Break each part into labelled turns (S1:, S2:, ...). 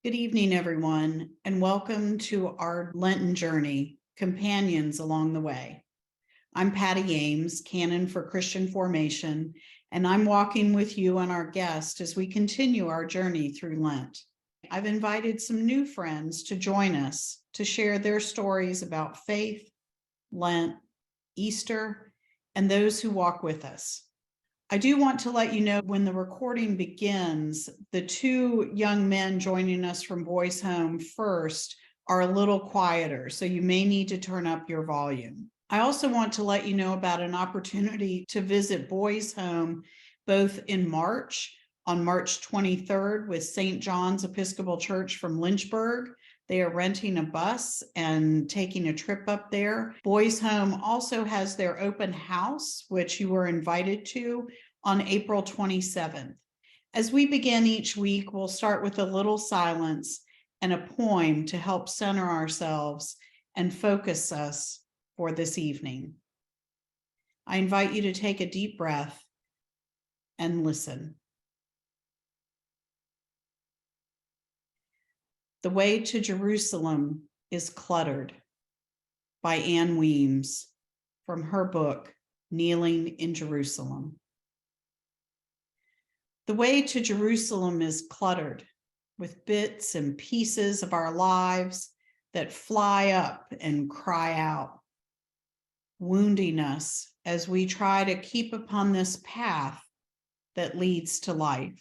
S1: Good evening, everyone, and welcome to our Lenten Journey, Companions Along the Way. I'm Patty Ames, Canon for Christian Formation, and I'm walking with you and our guest as we continue our journey through Lent. I've invited some new friends to join us to share their stories about faith, Lent, Easter, and those who walk with us. I do want to let you know when the recording begins, the two young men joining us from Boys Home first are a little quieter, so you may need to turn up your volume. I also want to let you know about an opportunity to visit Boys Home both in March, on March 23rd with St. John's Episcopal Church from Lynchburg. They are renting a bus and taking a trip up there. Boys Home also has their open house, which you were invited to, on April 27th. As we begin each week, we'll start with a little silence and a poem to help center ourselves and focus us for this evening. I invite you to take a deep breath and listen. The Way to Jerusalem is Cluttered by Anne Weems from her book, Kneeling in Jerusalem. The way to Jerusalem is cluttered with bits and pieces of our lives that fly up and cry out, wounding us as we try to keep upon this path that leads to life.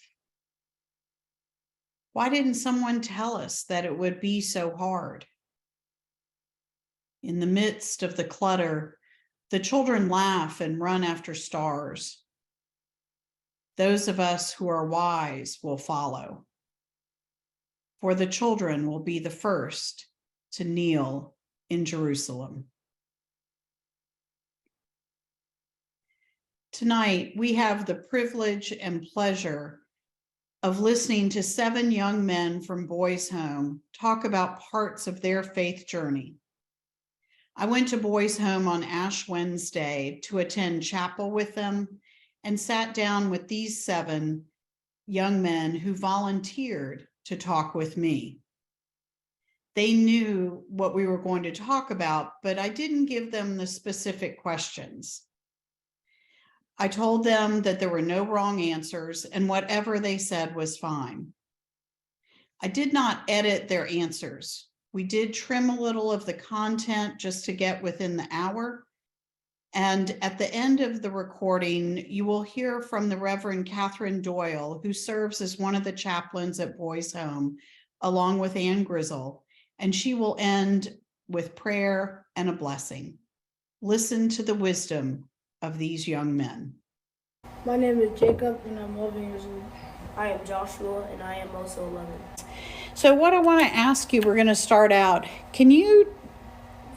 S1: Why didn't someone tell us that it would be so hard? In the midst of the clutter, the children laugh and run after stars. Those of us who are wise will follow, for the children will be the first to kneel in Jerusalem. Tonight, we have the privilege and pleasure of listening to 7 young men from Boys Home talk about parts of their faith journey. I went to Boys Home on Ash Wednesday to attend chapel with them and sat down with these 7 young men who volunteered to talk with me. They knew what we were going to talk about, but I didn't give them the specific questions. I told them that there were no wrong answers and whatever they said was fine. I did not edit their answers. We did trim a little of the content just to get within the hour. And at the end of the recording, you will hear from the Reverend Catherine Doyle, who serves as one of the chaplains at Boys Home, along with Ann Grizzle, and she will end with prayer and a blessing. Listen to the wisdom of these young men.
S2: My name is Jacob and I'm 11 years old.
S3: I am Joshua and I am also 11.
S1: So what I want to ask you, we're going to start out. Can you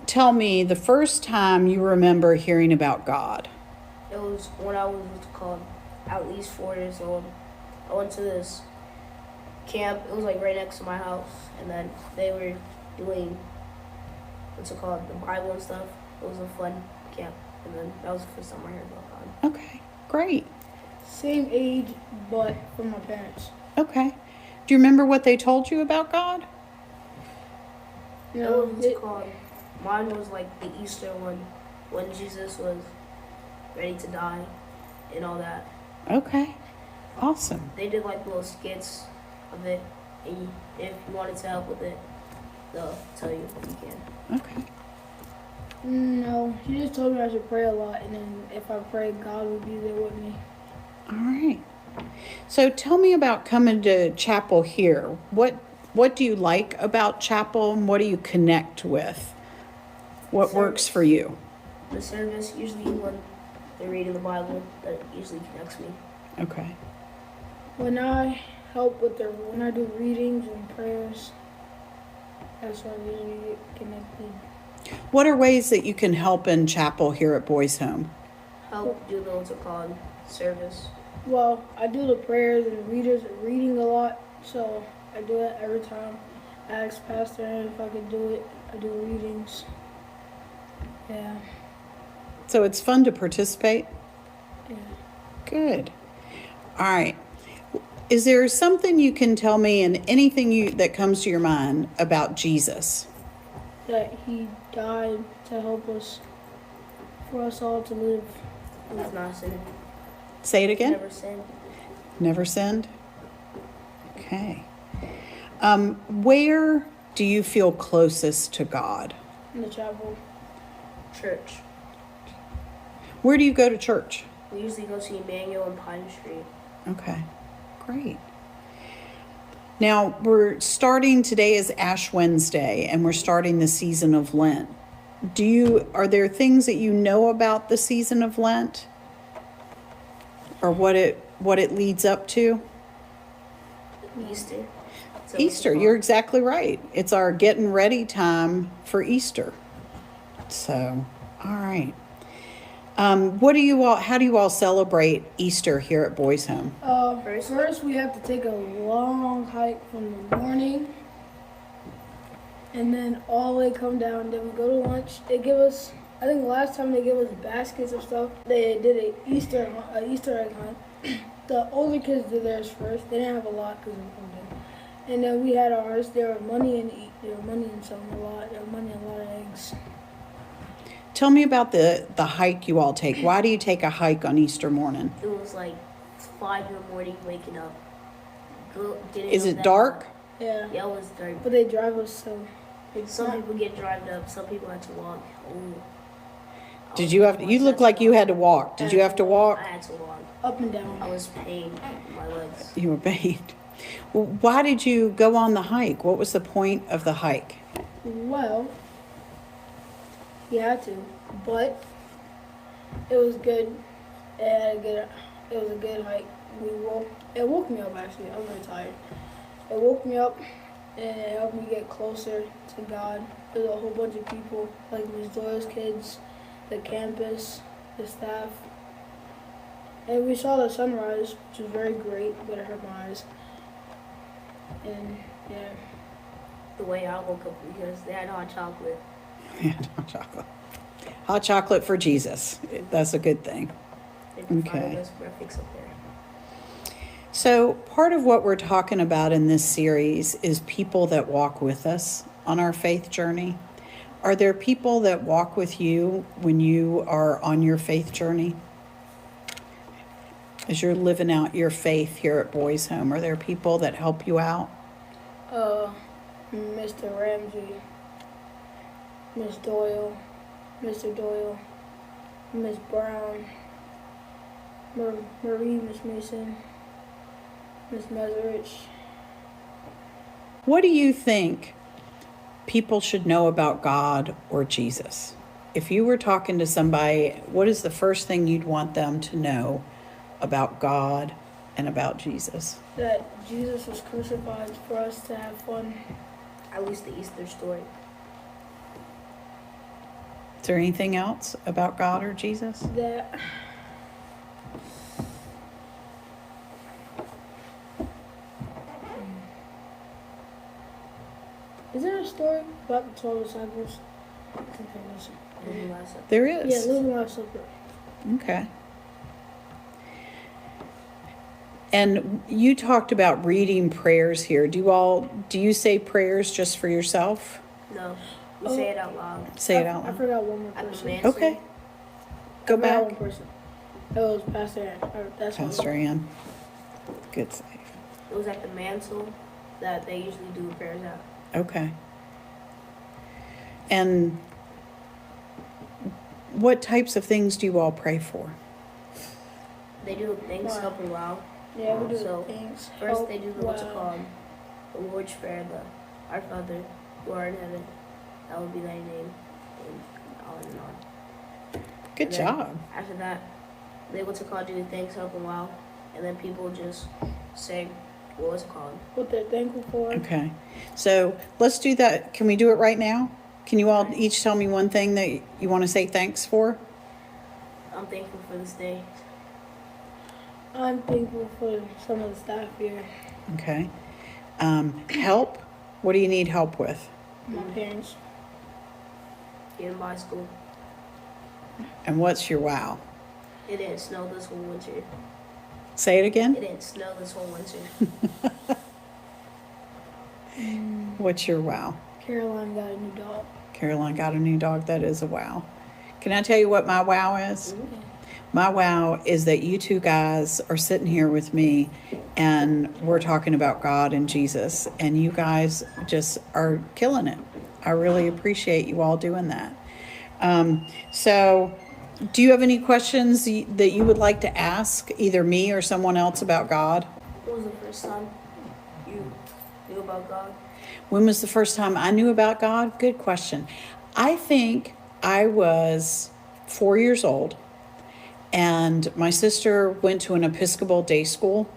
S1: tell me the first time you remember hearing about God?
S3: It was when I was at least 4 years old. I went to this camp. It was like right next to my house, and then they were doing the Bible and stuff. It was a fun camp, and then that was the first time I heard about God.
S1: Okay, great.
S2: Same age, but from my parents.
S1: Okay. Do you remember what they told you about God?
S2: No,
S3: Mine was like the Easter one, when Jesus was ready to die and all that.
S1: Okay, awesome.
S3: They did like little skits of it, and if you wanted to help with it, they'll tell you if you can.
S1: Okay.
S2: No, she just told me I should pray a lot, and then if I pray, God will be there with me.
S1: All right. So tell me about coming to chapel here. What do you like about chapel, and what do you connect with? What works for you?
S3: The service, usually when they're reading the Bible, that usually connects me.
S1: Okay.
S2: When I when I do readings and prayers, that's when I usually get connected.
S1: What are ways that you can help in chapel here at Boys Home?
S3: Help do the service.
S2: Well, I do the prayers and reading a lot, so I do it every time. I ask Pastor if I could do it. I do readings. Yeah.
S1: So it's fun to participate?
S2: Yeah.
S1: Good. All right. Is there something you can tell me and anything that comes to your mind about Jesus?
S2: That he died to help us, for us all to live.
S3: He's not sinning.
S1: Say it again.
S3: Never sinned.
S1: Never sinned? Okay. Where do you feel closest to God?
S2: In the chapel.
S3: Church.
S1: Where do you go to church?
S3: We usually go to Emmanuel and Pine Street.
S1: Okay, great. Now, today is Ash Wednesday, and we're starting the season of Lent. Are there things that you know about the season of Lent? Or what it leads up to?
S3: Easter. So
S1: Easter, you're exactly right. It's our getting ready time for Easter. So, all right. How do you all celebrate Easter here at Boys Home?
S2: First we have to take a long hike from the morning, and then all the way come down. Then we go to lunch. They give us, I think last time they gave us baskets of stuff. They did an Easter egg hunt. The older kids did theirs first. They didn't have a lot because we were older. And then we had ours. There was money in some a lot. There was money in a lot of eggs.
S1: Tell me about the hike you all take. Why do you take a hike on Easter morning?
S3: It was like 5 in the morning waking up.
S1: Is it dark?
S2: Yeah.
S3: Yeah, it was dark.
S2: But they drive us so.
S3: Some people get driven up. Some people had to walk. Ooh.
S1: Did you have? You look like you had to walk. Did you have to walk?
S3: I had to walk.
S2: Up and down.
S3: I was pained in my legs.
S1: You were pained. Well, why did you go on the hike? What was the point of the hike?
S2: Well, you had to, but it was good. It was a good hike. It woke me up actually. I was very tired. It woke me up and it helped me get closer to God. There's a whole bunch of people, like Ms. Doyle's kids, the campus, the staff. And we saw the sunrise, which was very great, but it hurt my eyes. And yeah.
S3: The way I woke up because they had hot chocolate.
S1: Yeah, hot chocolate. Hot chocolate for Jesus. That's a good thing. Okay.
S3: Graphics up there.
S1: So part of what we're talking about in this series is people that walk with us on our faith journey. Are there people that walk with you when you are on your faith journey? As you're living out your faith here at Boys Home, are there people that help you out?
S2: Mr. Ramsey, Miss Doyle, Mr. Doyle, Miss Brown, Marie, Miss Mason, Miss Meserich.
S1: What do you think people should know about God or Jesus? If you were talking to somebody, what is the first thing you'd want them to know about God and about Jesus?
S2: That Jesus was crucified for us to have fun.
S3: At least the Easter story.
S1: Is there anything else about God or Jesus?
S2: That is there a story about the 12 disciples? I think there is.
S3: Living Last Supper.
S1: There
S2: Yeah,
S1: is.
S2: living Last Supper.
S1: Okay. And you talked about reading prayers here. Do you say prayers just for yourself?
S3: No, we say it out loud.
S1: Say it out
S2: I
S1: loud.
S2: forgot one more
S3: At the
S2: person.
S3: mansion.
S1: Okay. Go
S2: I forgot
S1: back.
S2: one person. It was Pastor Ann. That's what it was.
S1: Pastor Ann. Good save.
S3: It was at the mantle that they usually do the prayers at.
S1: Okay. And what types of things do you all pray for?
S3: They do things
S2: Wow.
S3: helping wow.
S2: Yeah, we do
S3: So,
S2: things.
S3: First they do the what's it
S2: Wow.
S3: called? The Lord's Prayer, the Our Father, who art in heaven, that would be thy name. And on and on.
S1: Good
S3: And then
S1: job.
S3: After that, they what's it called, do the thanks helping wow. And then people just say what's it called?
S2: What they're thankful for.
S1: Okay. So let's do that. Can we do it right now? Can you all each tell me one thing that you want to say thanks for?
S3: I'm thankful for this day.
S2: I'm thankful for some of the staff here.
S1: Okay. Help? What do you need help with?
S2: My parents.
S3: Getting by school.
S1: And what's your wow?
S3: It didn't snow this whole winter.
S1: Say it
S3: It
S1: again.
S3: didn't snow this whole winter.
S1: What's your wow?
S2: Caroline got a new dog.
S1: Caroline got a new dog. That is a wow. Can I tell you what my wow is?
S3: Mhm.
S1: My wow is that you two guys are sitting here with me and we're talking about God and Jesus, and you guys just are killing it. I really appreciate you all doing that. So, do you have any questions that you would like to ask either me or someone else about God?
S3: What was the first time you knew about God?
S1: When was the first time I knew about God? Good question. I think I was 4 years old, and my sister went to an Episcopal day school,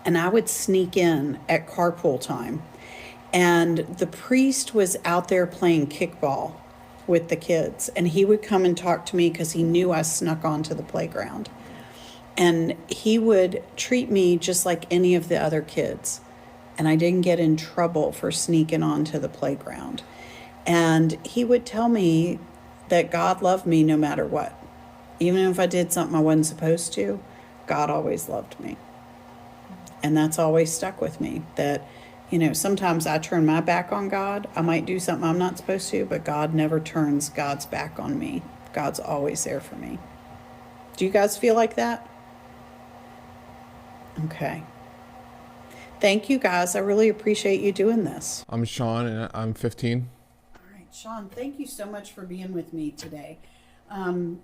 S1: and I would sneak in at carpool time. And the priest was out there playing kickball with the kids, and he would come and talk to me because he knew I snuck onto the playground. And he would treat me just like any of the other kids. And I didn't get in trouble for sneaking onto the playground. And he would tell me that God loved me no matter what. Even if I did something I wasn't supposed to, God always loved me. And that's always stuck with me, that, sometimes I turn my back on God. I might do something I'm not supposed to, but God never turns God's back on me. God's always there for me. Do you guys feel like that? Okay. Thank you, guys. I really appreciate you doing this.
S4: I'm Sean, and I'm 15.
S1: All right, Sean, thank you so much for being with me today.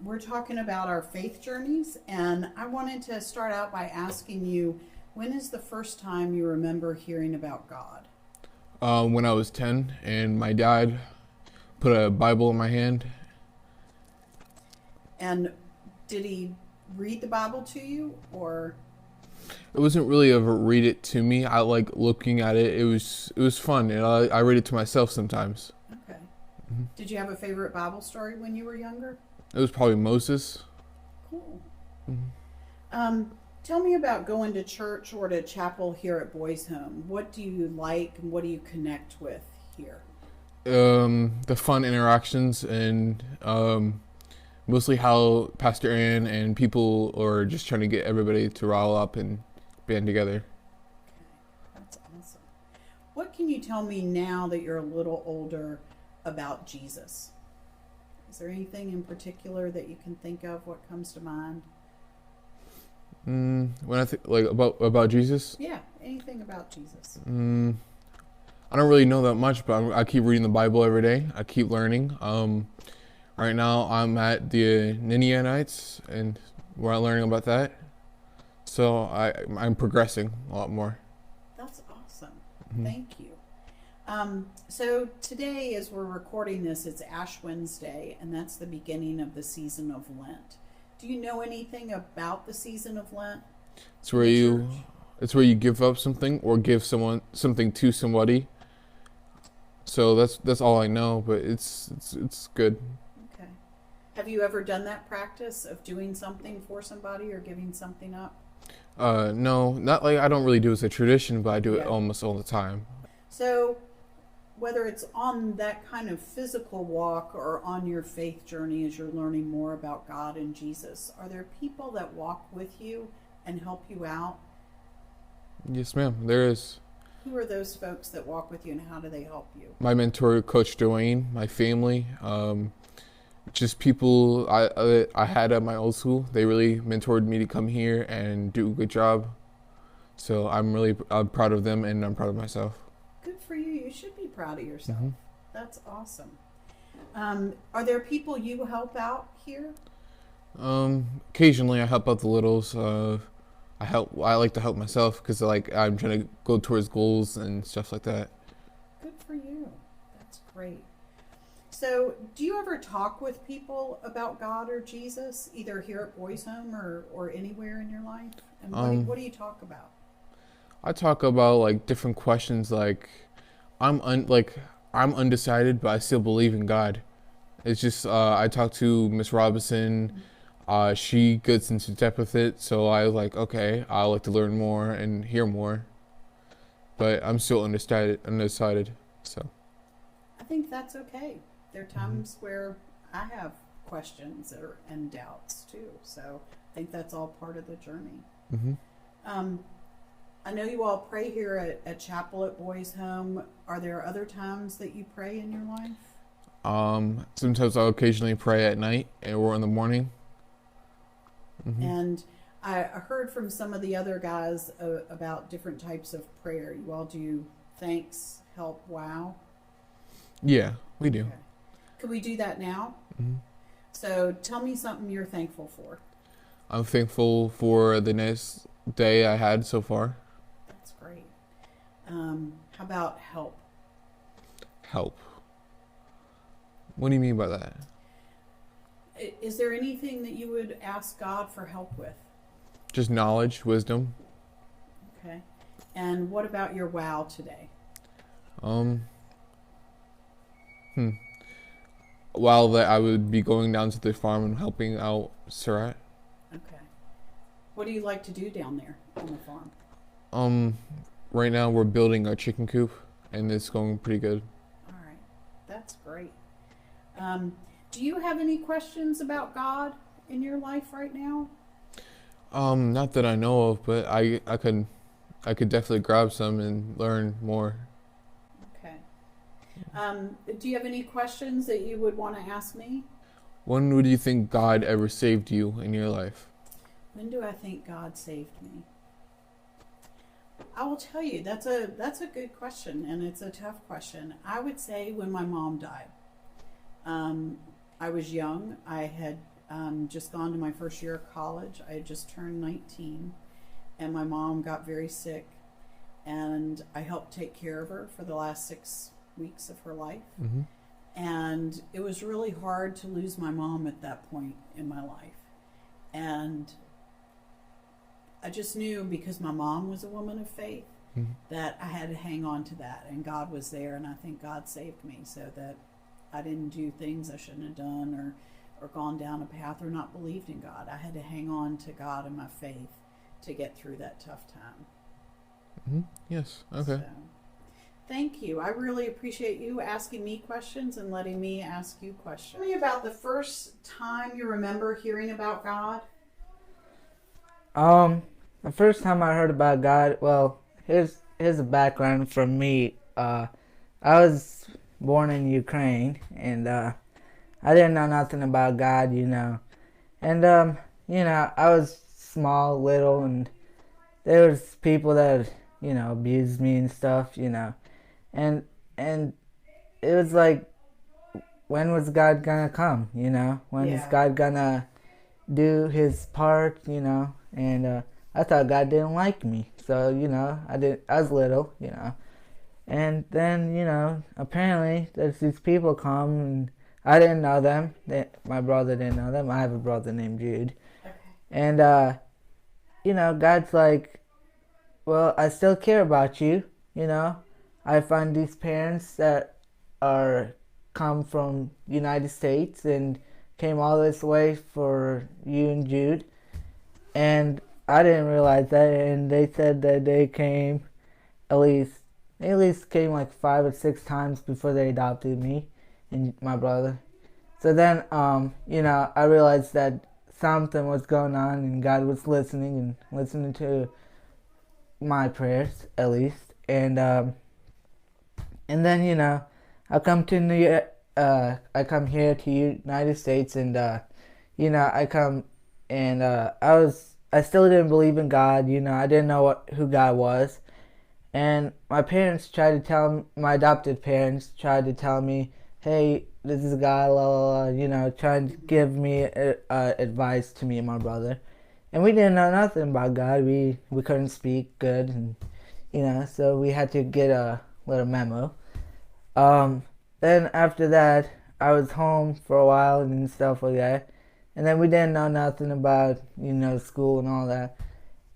S1: We're talking about our faith journeys, and I wanted to start out by asking you, when is the first time you remember hearing about God?
S4: When I was 10, and my dad put a Bible in my hand.
S1: And did he read the Bible to you, or?
S4: It wasn't really a read it to me. I like looking at it. It was fun, and I read it to myself sometimes.
S1: Okay. Did you have a favorite Bible story when you were younger?
S4: It was probably Moses.
S1: Cool. Tell me about going to church or to chapel here at Boys Home. What do you like and what do you connect with here?
S4: The fun interactions and mostly how Pastor Ann and people are just trying to get everybody to rile up and band together.
S1: Okay, that's awesome. What can you tell me now that you're a little older about Jesus? Is there anything in particular that you can think of? What comes to mind?
S4: When I think like about Jesus,
S1: Yeah, anything about Jesus.
S4: I don't really know that much, but I keep reading the Bible every day. I keep learning. Right now I'm at the Ninevites, and we're learning about that. So I'm progressing a lot more.
S1: That's awesome. Thank you. So today, as we're recording this, it's Ash Wednesday, and that's the beginning of the season of Lent. Do you know anything about the season of Lent?
S4: It's where you give up something or give someone something to somebody. So that's all I know, but it's good.
S1: Okay. Have you ever done that practice of doing something for somebody or giving something up?
S4: No, not like I don't really do it as a tradition, but I do it
S1: Yeah.
S4: almost all the time.
S1: So whether it's on that kind of physical walk or on your faith journey as you're learning more about God and Jesus, are there people that walk with you and help you out?
S4: Yes, ma'am. There is.
S1: Who are those folks that walk with you and how do they help you?
S4: My mentor, Coach Dwayne, my family, just people I had at my old school. They really mentored me to come here and do a good job. So I'm proud of them, and I'm proud of myself.
S1: Good for you. You should be proud of yourself.
S4: Mm-hmm.
S1: That's awesome. Are there people you help out here?
S4: Occasionally I help out the littles. I like to help myself because I'm trying to go towards goals and stuff like that.
S1: Good for you. That's great. So, do you ever talk with people about God or Jesus, either here at Boys Home or anywhere in your life? And what do you talk about?
S4: I talk about like different questions. Like I'm undecided, but I still believe in God. It's just I talked to Miss Robinson. She gets into depth with it, so I was like, okay, I like to learn more and hear more. But I'm still undecided. So
S1: I think that's okay. There are times where I have questions and doubts too. So I think that's all part of the journey.
S4: Hmm.
S1: I know you all pray here at Chapel at Boys Home. Are there other times that you pray in your life?
S4: Sometimes I'll occasionally pray at night or in the morning. Hmm.
S1: And I heard from some of the other guys about different types of prayer. You all do thanks, help, wow.
S4: Yeah, we do.
S1: Okay. Could we do that now?
S4: Hmm.
S1: So tell me something you're thankful for.
S4: I'm thankful for the nice day I had so far.
S1: That's great. How about help?
S4: Help. What do you mean by that?
S1: Is there anything that you would ask God for help with?
S4: Just knowledge, wisdom.
S1: Okay. And what about your wow today?
S4: Um, While that I would be going down to the farm and helping out Surat.
S1: Okay. What do you like to do down there on the farm?
S4: Right now we're building a chicken coop, and it's going pretty good.
S1: All right. That's great. Do you have any questions about God in your life right now?
S4: Not that I know of, but I could definitely grab some and learn more.
S1: Okay. Do you have any questions that you would want to ask me?
S4: When would you think God ever saved you in your life?
S1: When do I think God saved me? I will tell you, that's a good question, and it's a tough question. I would say when my mom died. I was young. I had just gone to my first year of college. I had just turned 19, and my mom got very sick, and I helped take care of her for the last 6 weeks of her life.
S4: Mm-hmm.
S1: And it was really hard to lose my mom at that point in my life. And I just knew, because my mom was a woman of faith,
S4: Mm-hmm.
S1: that I had to hang on to that, and God was there, and I think God saved me so that I didn't do things I shouldn't have done, or gone down a path, or not believed in God. I had to hang on to God and my faith to get through that tough time.
S4: Mm-hmm. Yes. Okay.
S1: So, thank you. I really appreciate you asking me questions and letting me ask you questions. Tell me about the first time you remember hearing about God.
S5: The first time I heard about God, well, here's a background from me. I was born in Ukraine, and I didn't know nothing about God, and I was small, little, and there was people that abused me and stuff, and it was like, when was God gonna come? When is
S1: Yeah.
S5: God gonna do His part? And I thought God didn't like me, so I was little, and then apparently there's these people come, and I didn't know them. My brother didn't know them. I have a brother named Jude,
S1: Okay.
S5: and God's like, well, I still care about you. I find these parents that are come from United States and came all this way for you and Jude, and I didn't realize that. And they said that they at least came like 5 or 6 times before they adopted me and my brother. So then I realized that something was going on, and God was listening to my prayers, at least. And then I come I come here to United States, and I come, and I still didn't believe in God. I didn't know who God was, and my adopted parents tried to tell me, hey, this is God, la la la, trying to give me advice to me and my brother. And we didn't know nothing about God. We couldn't speak good, and so we had to get a little memo. Then after that, I was home for a while and stuff like that. And then we didn't know nothing about, school and all that.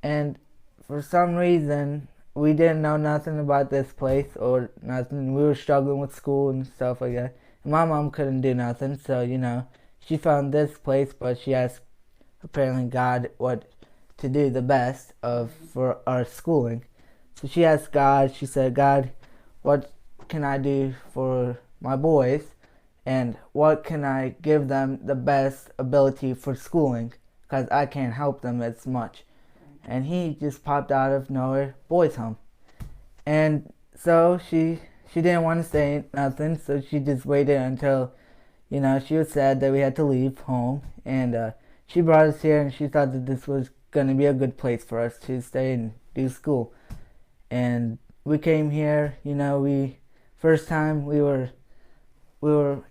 S5: And for some reason, we didn't know nothing about this place or nothing. We were struggling with school and stuff like that. And my mom couldn't do nothing, so, she found this place, but she asked, apparently, God what to do the best for our schooling. So she asked God, she said, God, what can I do for my boys, and what can I give them the best ability for schooling, because I can't help them as much. and he just popped out of nowhere, boys home. And so she didn't want to say nothing, so she just waited until, she was sad that we had to leave home, and she brought us here, and she thought that this was going to be a good place for us to stay and do school. And we came here, first time we were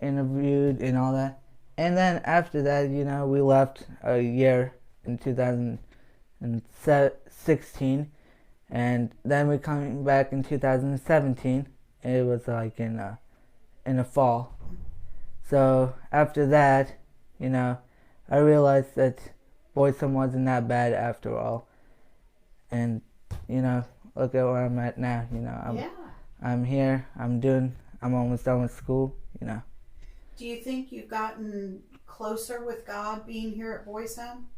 S5: interviewed and all that. And then after that, we left a year in 2016, and then we came back in 2017. It was like in the fall. So after that, I realized that Boys Home wasn't that bad after all. And look at where I'm at now. I'm here. I'm almost done with school.
S1: Do you think you've gotten closer with God being here at Boys Home?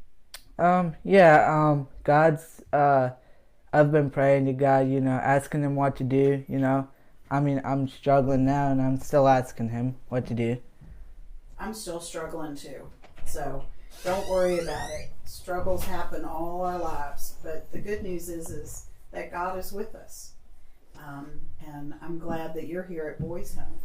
S5: God's, I've been praying to God, asking him what to do, I'm struggling now, and I'm still asking him what to do.
S1: I'm still struggling too, so don't worry about it. Struggles happen all our lives, but the good news is that God is with us, and I'm glad that you're here at Boys Home.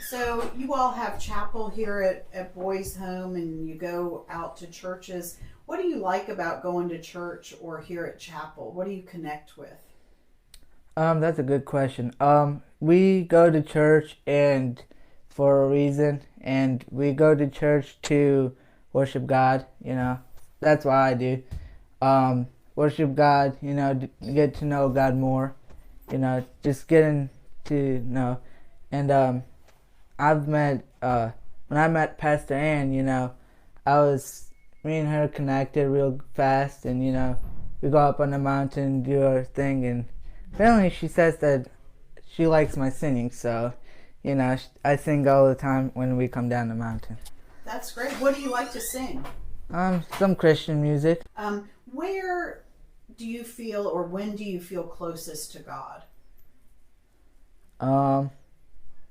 S1: So you all have chapel here at Boys Home, and you go out to churches. What do you like about going to church or here at chapel? What do you connect with?
S5: That's a good question. We go to church and for a reason, and we go to church to worship God. That's what I do. Worship God. Get to know God more. Just getting to know, and I've met when I met Pastor Ann. Me and her connected real fast, and we go up on the mountain and do our thing, and apparently she says that she likes my singing, so I sing all the time when we come down the mountain.
S1: That's great. What do you like to sing?
S5: Some Christian music.
S1: Where do you feel, or when do you feel closest to God?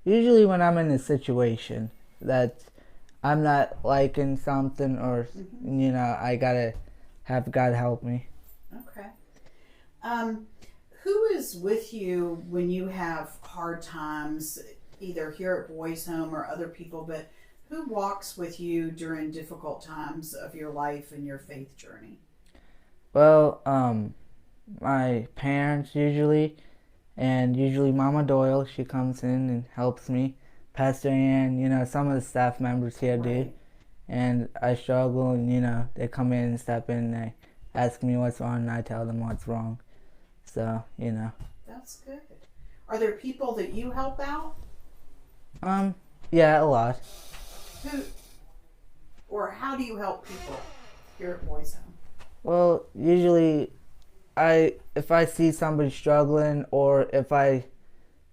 S5: Usually when I'm in a situation that I'm not liking something, or I gotta have God help me.
S1: Okay. Who is with you when you have hard times, either here at Boys Home or other people, but who walks with you during difficult times of your life and your faith journey?
S5: Well, my parents usually, and usually Mama Doyle, she comes in and helps me. Pastor Ann, some of the staff members here do. And I struggle, and they come in and step in and they ask me what's wrong, and I tell them what's wrong. So,
S1: That's good. Are there people that you help out?
S5: Yeah, a lot.
S1: Who, or how do you help people here at Boys Home?
S5: Well, usually if I see somebody struggling, or if I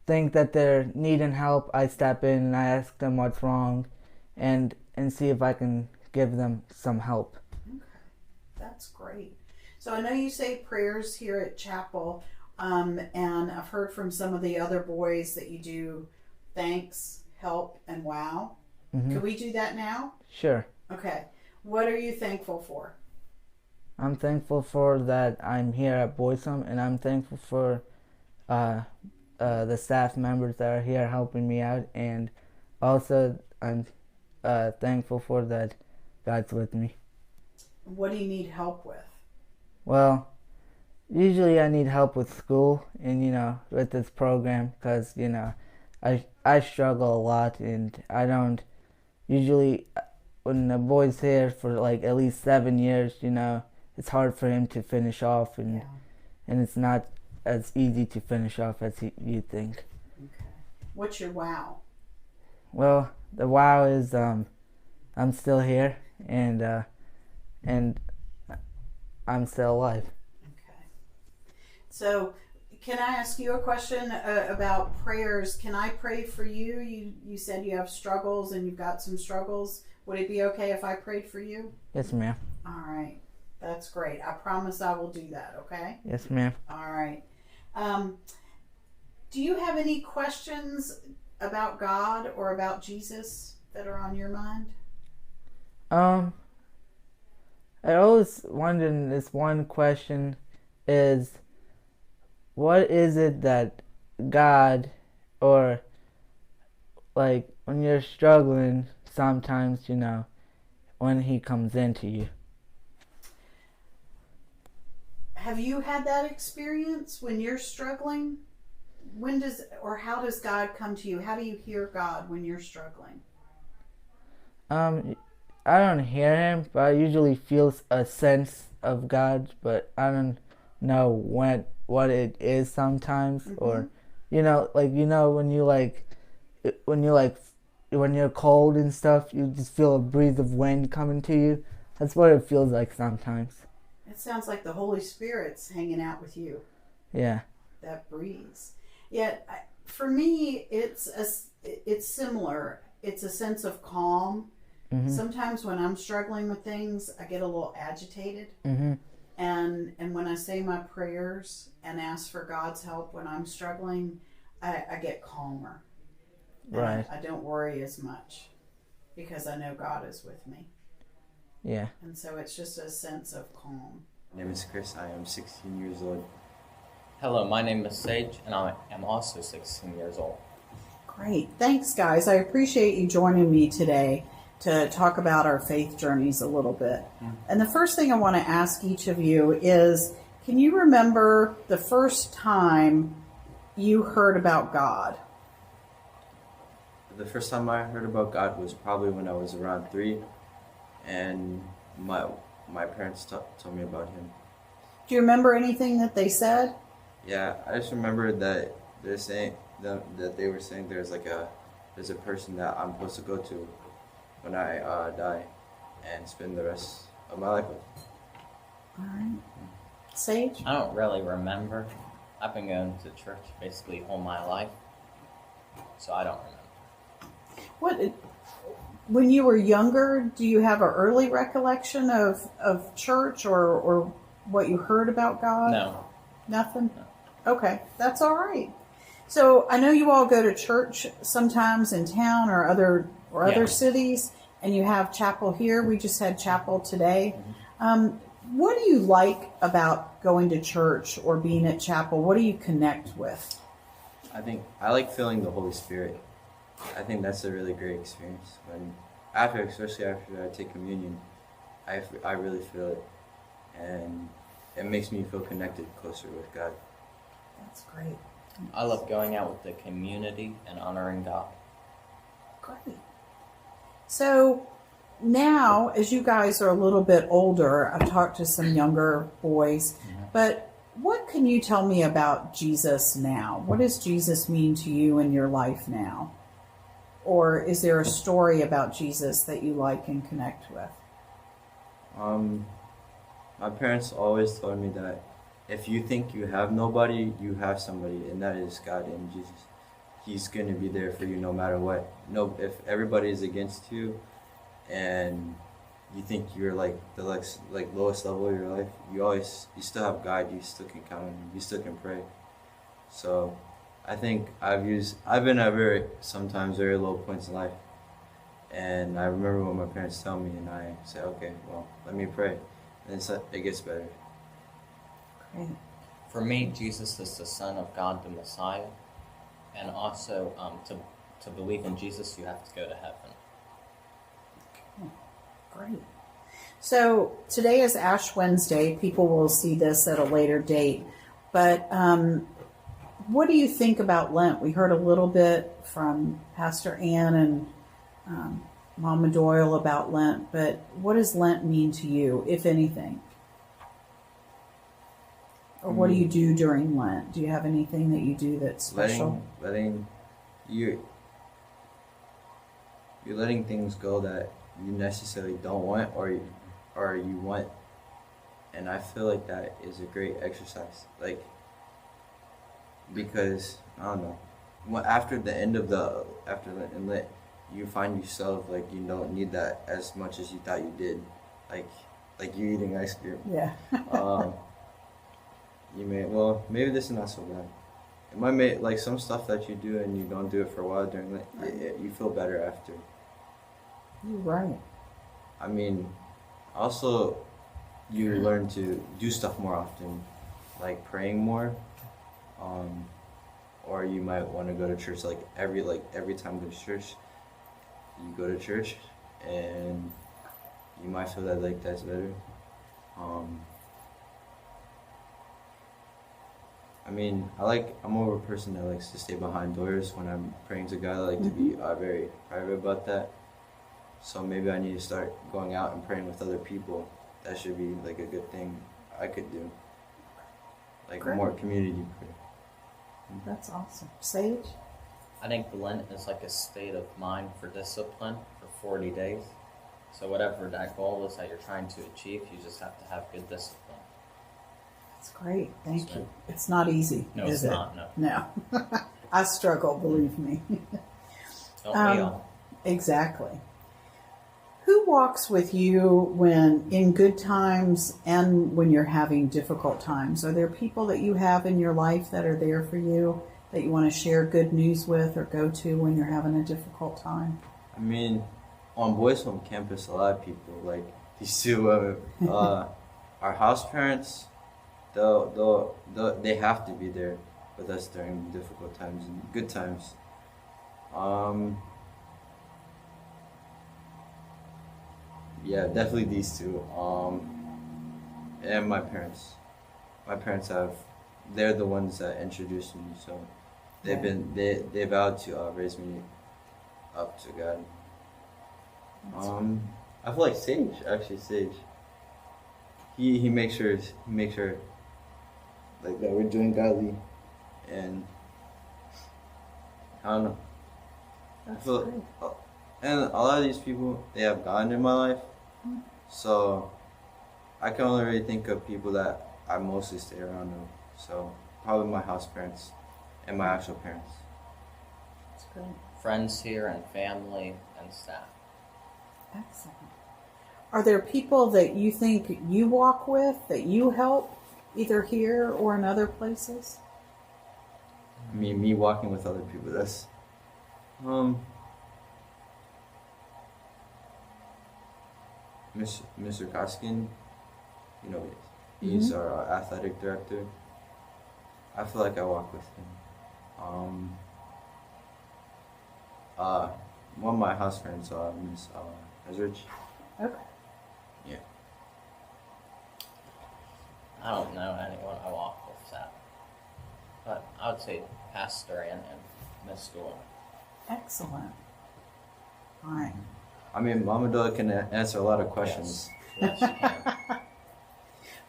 S5: think that they're needing help, I step in and I ask them what's wrong, and see if I can give them some help.
S1: Okay, that's great. So I know you say prayers here at chapel, and I've heard from some of the other boys that you do thanks, help, and wow.
S5: Mm-hmm.
S1: Can we do that now?
S5: Sure.
S1: Okay. What are you thankful for?
S5: I'm thankful for that I'm here at Boys Home, and I'm thankful for the staff members that are here helping me out, and also I'm thankful for that God's with me.
S1: What do you need help with?
S5: Well, usually I need help with school and with this program, because I struggle a lot, and I don't usually, when the boy's here for like at least 7 years, it's hard for him to finish off, and it's not as easy to finish off as you think.
S1: Okay. What's your wow?
S5: Well, the wow is I'm still here, and I'm still alive.
S1: Okay. So, can I ask you a question about prayers? Can I pray for you? You said you have struggles and you've got some struggles. Would it be okay if I prayed for you?
S5: Yes, ma'am.
S1: All right. That's great. I promise I will do that, okay?
S5: Yes, ma'am.
S1: All right. Do you have any questions about God or about Jesus that are on your mind?
S5: I always wondered this one question is, what is it that God, or like when you're struggling sometimes, when he comes into you?
S1: Have you had that experience when you're struggling? How does God come to you? How do you hear God when you're struggling?
S5: I don't hear him, but I usually feel a sense of God, but I don't know what it is sometimes. Or when you're cold and stuff, you just feel a breeze of wind coming to you. That's what it feels like sometimes.
S1: It sounds like the Holy Spirit's hanging out with you.
S5: Yeah.
S1: That breeze. Yet, for me, it's similar. It's a sense of calm.
S5: Mm-hmm.
S1: Sometimes when I'm struggling with things, I get a little agitated.
S5: Mm-hmm.
S1: And when I say my prayers and ask for God's help when I'm struggling, I get calmer.
S5: Right.
S1: I don't worry as much because I know God is with me.
S5: Yeah.
S1: And so it's just a sense of calm.
S6: My name is Chris. I am 16 years old.
S7: Hello, my name is Sage, and I am also 16 years old.
S1: Great. Thanks, guys. I appreciate you joining me today to talk about our faith journeys a little bit. And the first thing I want to ask each of you is, can you remember the first time you heard about God?
S6: The first time I heard about God was probably when I was around 3, and my parents told me about him.
S1: Do you remember anything that they said?
S6: Yeah, I just remember that they're saying that they were saying there's a person that I'm supposed to go to when I die and spend the rest of my life with.
S1: All right. Sage?
S7: I don't really remember. I've been going to church basically all my life, so I don't remember.
S1: When you were younger, do you have an early recollection of church or what you heard about God?
S7: No.
S1: Nothing?
S7: No.
S1: Okay, that's all right. So I know you all go to church sometimes in town or other
S7: Yeah.
S1: cities, and you have chapel here. We just had chapel today.
S7: Mm-hmm.
S1: What do you like about going to church or being at chapel? What do you connect with?
S6: I think I like feeling the Holy Spirit. I think that's a really great experience. Especially after I take communion, I really feel it, and it makes me feel connected closer with God.
S1: That's great.
S7: I love going out with the community and honoring God.
S1: Great. So now, as you guys are a little bit older, I've talked to some younger boys, but what can you tell me about Jesus now? What does Jesus mean to you in your life now? Or is there a story about Jesus that you like and connect with?
S6: My parents always told me that if you think you have nobody, you have somebody, and that is God and Jesus. He's going to be there for you no matter what. No, if everybody is against you, and you think you're like the lowest level of your life, you still have God. You still can count on Him. You still can pray. So, I think I've been at sometimes very low points in life, and I remember when my parents tell me, and I say, okay, well, let me pray, and it gets better.
S1: Great.
S7: For me, Jesus is the Son of God, the Messiah, and also to believe in Jesus, you have to go to heaven.
S1: Great. So today is Ash Wednesday. People will see this at a later date. But what do you think about Lent? We heard a little bit from Pastor Ann and Mama Doyle about Lent, but what does Lent mean to you, if anything? Or what do you do during Lent? Do you have anything that you do that's special?
S6: You're letting things go that you necessarily don't want or you want, and I feel like that is a great exercise. Because I don't know, after the end of Lent, you find yourself like you don't need that as much as you thought you did, like you eating ice cream.
S1: Yeah.
S6: Maybe this is not so bad. It might make like some stuff that you do and you don't do it for a while during Lent, you feel better after.
S1: You're right.
S6: I mean, also, you learn to do stuff more often, like praying more, or you might want to go to church every time you go to church, you go to church, and you might feel that like that's better. I mean, I'm more of a person that likes to stay behind doors when I'm praying to God. I like to be very private about that. So maybe I need to start going out and praying with other people. That should be like a good thing I could do. Like
S1: Great.
S6: more community prayer.
S1: That's awesome. Sage?
S7: I think Lent is like a state of mind for discipline for 40 days. So whatever that goal is that you're trying to achieve, you just have to have good discipline.
S1: That's great. Thank
S7: So-
S1: you. It's not easy,
S7: No,
S1: is
S7: it's
S1: it?
S7: not. No.
S1: No. I struggle, believe me.
S7: Don't we all?
S1: Exactly. Who walks with you when in good times and when you're having difficult times? Are there people that you have in your life that are there for you that you want to share good news with or go to when you're having a difficult time?
S6: I mean, on Boys Home campus, a lot of people like these two. Our house parents, they have to be there with us during difficult times and good times. Yeah, definitely these two. And my parents. My parents they're the ones that introduced me, so they vowed to raise me up to God. I feel like Sage. He makes sure like that we're doing godly, and I don't know. I feel, and a lot of these people, they have God in my life, so I can only really think of people that I mostly stay around with. So probably my house parents and my actual parents.
S1: That's great.
S7: Friends here and family and staff.
S1: Excellent. Are there people that you think you walk with, that you help, either here or in other places?
S6: I mean, me walking with other people, that's Mr. Koskin, you know, he's our athletic director. I feel like I walk with him. One of my house parents, Miss Ezrich.
S1: Okay.
S6: Yeah.
S7: I don't know anyone I walk with that. But I would say Pastor and Miss Doyle.
S1: Excellent. Fine.
S6: I mean, Mama Doyle can answer a lot of questions.
S7: Yes, you can.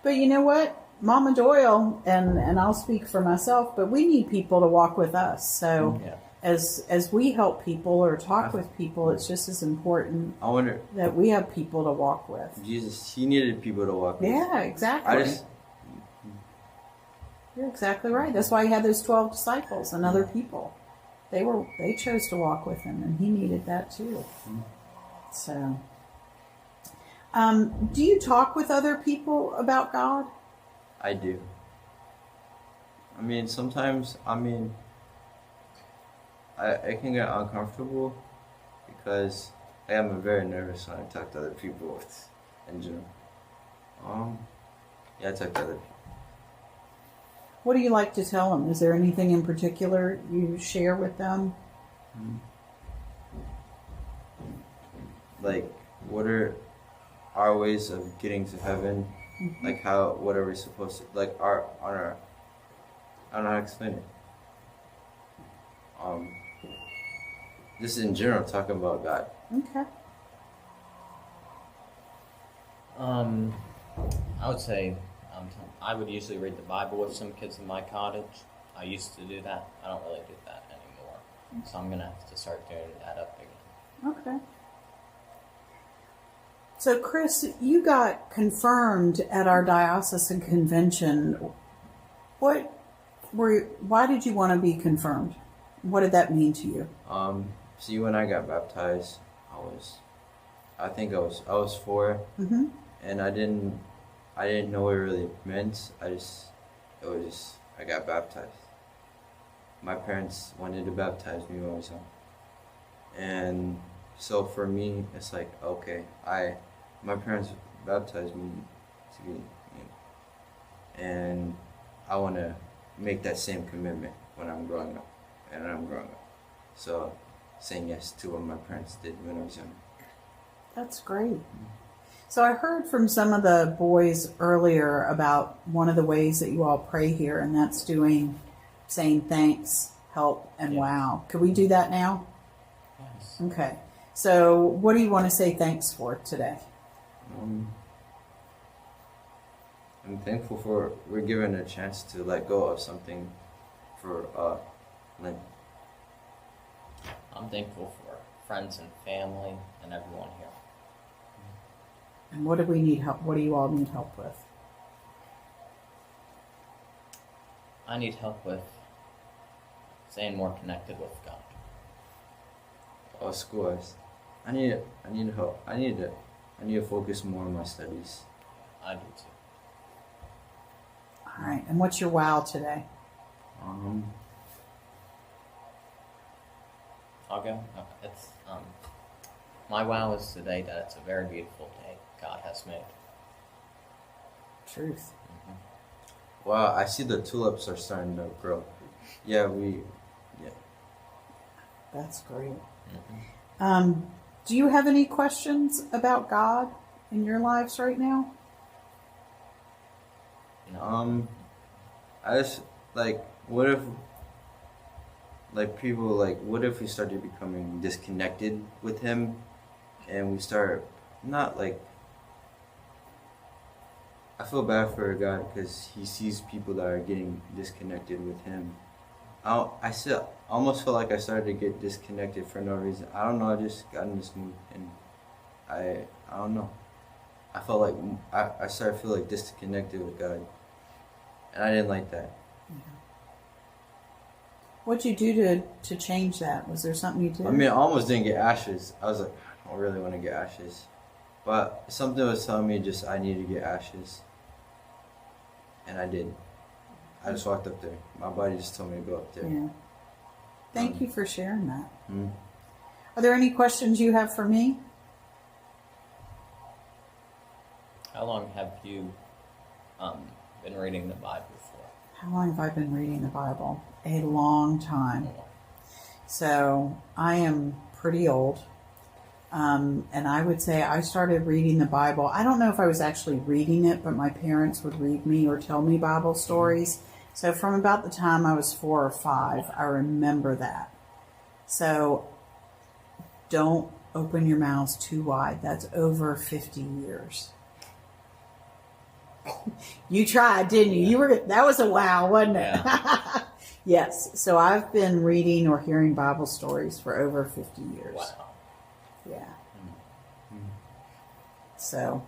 S1: But you know what? Mama Doyle, and I'll speak for myself, but we need people to walk with us. So
S7: Yeah.
S1: as we help people or talk with people, it's just as important
S6: I wonder,
S1: that we have people to walk with.
S6: Jesus, he needed people to walk with.
S1: Yeah, exactly. You're exactly right. That's why he had those 12 disciples and other people. They chose to walk with him, and he needed that too. So, do you talk with other people about God?
S6: I do. I mean, sometimes, I can get uncomfortable because I am very nervous when I talk to other people in general. Yeah, I talk to other people.
S1: What do you like to tell them? Is there anything in particular you share with them?
S6: Like, what are our ways of getting to heaven? Like what are we supposed to, like I don't know how to explain it. Just in general, talking about God.
S1: Okay.
S7: I would say I would usually read the Bible with some kids in my cottage. I used to do that. I don't really do that anymore. So I'm going to have to start doing that up again.
S1: Okay. So, Chris, you got confirmed at our diocesan convention. Why did you want to be confirmed? What did that mean to you?
S6: See, when I got baptized, I was 4, and I didn't know what it really meant. I got baptized. My parents wanted to baptize me when I was young, and so for me, it's like, okay, my parents baptized me, to be, and I want to make that same commitment when I'm growing up, So, saying yes to what my parents did when I was young.
S1: That's great. So I heard from some of the boys earlier about one of the ways that you all pray here, and that's saying thanks, help, and
S7: Yeah.
S1: wow. Could we do that now?
S7: Yes.
S1: Okay. So what do you want to say thanks for today?
S6: I'm thankful for we're given a chance to let go of something for Lent.
S7: I'm thankful for friends and family and everyone here.
S1: And what do we need help? What do you all need help with?
S7: I need help with staying more connected with God.
S6: School. I need help. I need to focus more on my studies.
S7: I do too.
S1: All right. And what's your wow today?
S7: I'll go. Okay. It's my wow is today that it's a very beautiful day God has made.
S1: Truth.
S6: Wow, I see the tulips are starting to grow. Yeah.
S1: That's great.
S7: Mm-hmm.
S1: Do you have any questions about God in your lives right now?
S7: No.
S6: I just what if what if we started becoming disconnected with Him, and we start not I feel bad for God because He sees people that are getting disconnected with Him. I almost feel like I started to get disconnected for no reason. I don't know. I just got in this mood, and I don't know. I felt like I started to feel like disconnected with God, and I didn't like that.
S1: What'd you do to change that? Was there something you did?
S6: I mean, I almost didn't get ashes. I was like, I don't really want to get ashes, but something was telling me just I needed to get ashes, and I did. I just walked up there. My body just told me to go up there.
S1: Yeah. Thank you for sharing that.
S6: Hmm?
S1: Are there any questions you have for me?
S7: How long have you been reading the Bible for?
S1: How long have I been reading the Bible? A long time. So I am pretty old. And I would say I started reading the Bible. I don't know if I was actually reading it, but my parents would read me or tell me Bible stories. So from about the time I was 4 or 5, I remember that. So don't open your mouths too wide. That's over 50 years. You tried, didn't you? That was a wow, wasn't it?
S7: Yeah.
S1: Yes. So I've been reading or hearing Bible stories for over 50 years.
S7: Wow.
S1: Yeah. So,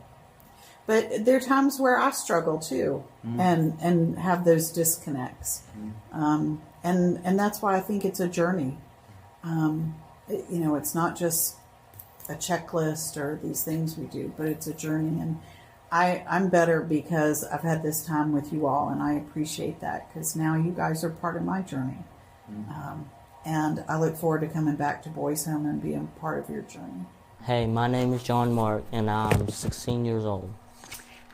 S1: but there are times where I struggle too, and have those disconnects, and that's why I think it's a journey. It's not just a checklist or these things we do, but it's a journey. And I'm better because I've had this time with you all, and I appreciate that because now you guys are part of my journey. And I look forward to coming back to Boys Home and being part of your journey.
S8: Hey, my name is John Mark, and I'm 16 years old.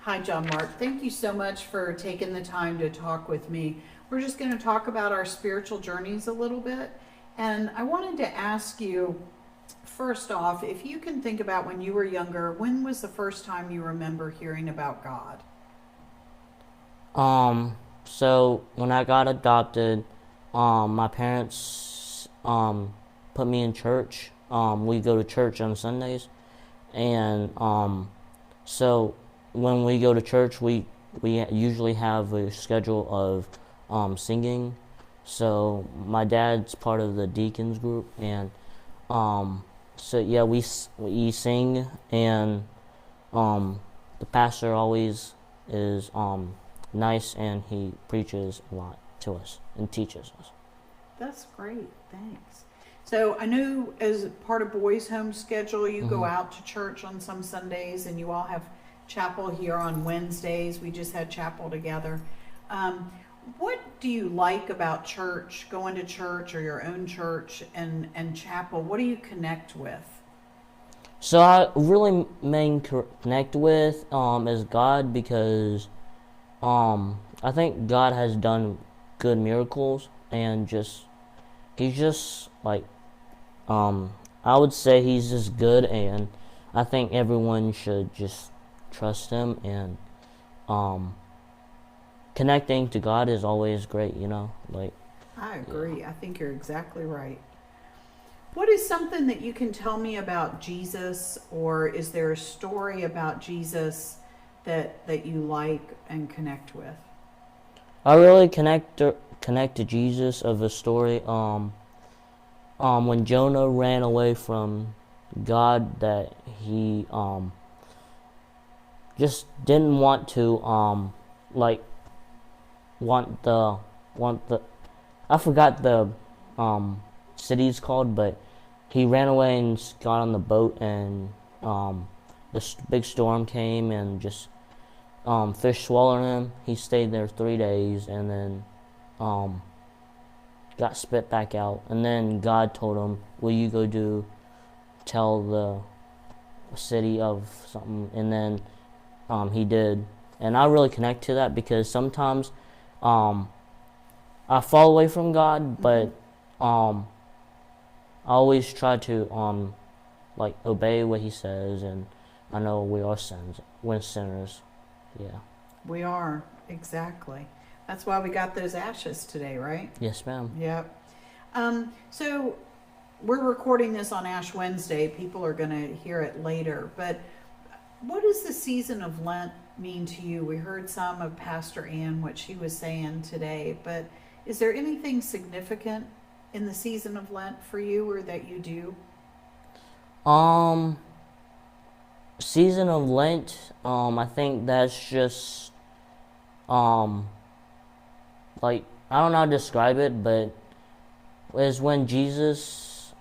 S1: Hi, John Mark. Thank you so much for taking the time to talk with me. We're just going to talk about our spiritual journeys a little bit. And I wanted to ask you, first off, if you can think about when you were younger, when was the first time you remember hearing about God?
S8: So when I got adopted, my parents put me in church. We go to church on Sundays, and so when we go to church, we usually have a schedule of singing. So my dad's part of the deacons group, and so yeah, we sing, and the pastor always is nice, and he preaches a lot to us and teaches us.
S1: That's great. Thanks. So I know as part of Boys Home schedule, you go out to church on some Sundays, and you all have chapel here on Wednesdays. We just had chapel together. What do you like about church, going to church or your own church and chapel? What do you connect with?
S8: So I really main connect with is God because I think God has done good miracles and he's just like I would say he's just good, and I think everyone should just trust him, and connecting to God is always great, like.
S1: I agree. I think you're exactly right. What is something that you can tell me about Jesus, or is there a story about Jesus that you like and connect with?
S8: I really connect to Jesus of a story. When Jonah ran away from God, that he just didn't want to like want the I forgot the city's called, but he ran away and got on the boat, and big storm came and just fish swallowed him. He stayed there 3 days and then got spit back out. And then God told him, "Will you go tell the city of something?" And then he did. And I really connect to that because sometimes I fall away from God, but I always try to like obey what he says, and I know we are we're sinners. Yeah.
S1: We are, exactly. That's why we got those ashes today, right?
S8: Yes, ma'am.
S1: Yep. So we're recording this on Ash Wednesday. People are going to hear it later. But what does the season of Lent mean to you? We heard some of Pastor Ann, what she was saying today. But is there anything significant in the season of Lent for you, or that you do?
S8: Season of Lent, I think that's just like, I don't know how to describe it, but is when Jesus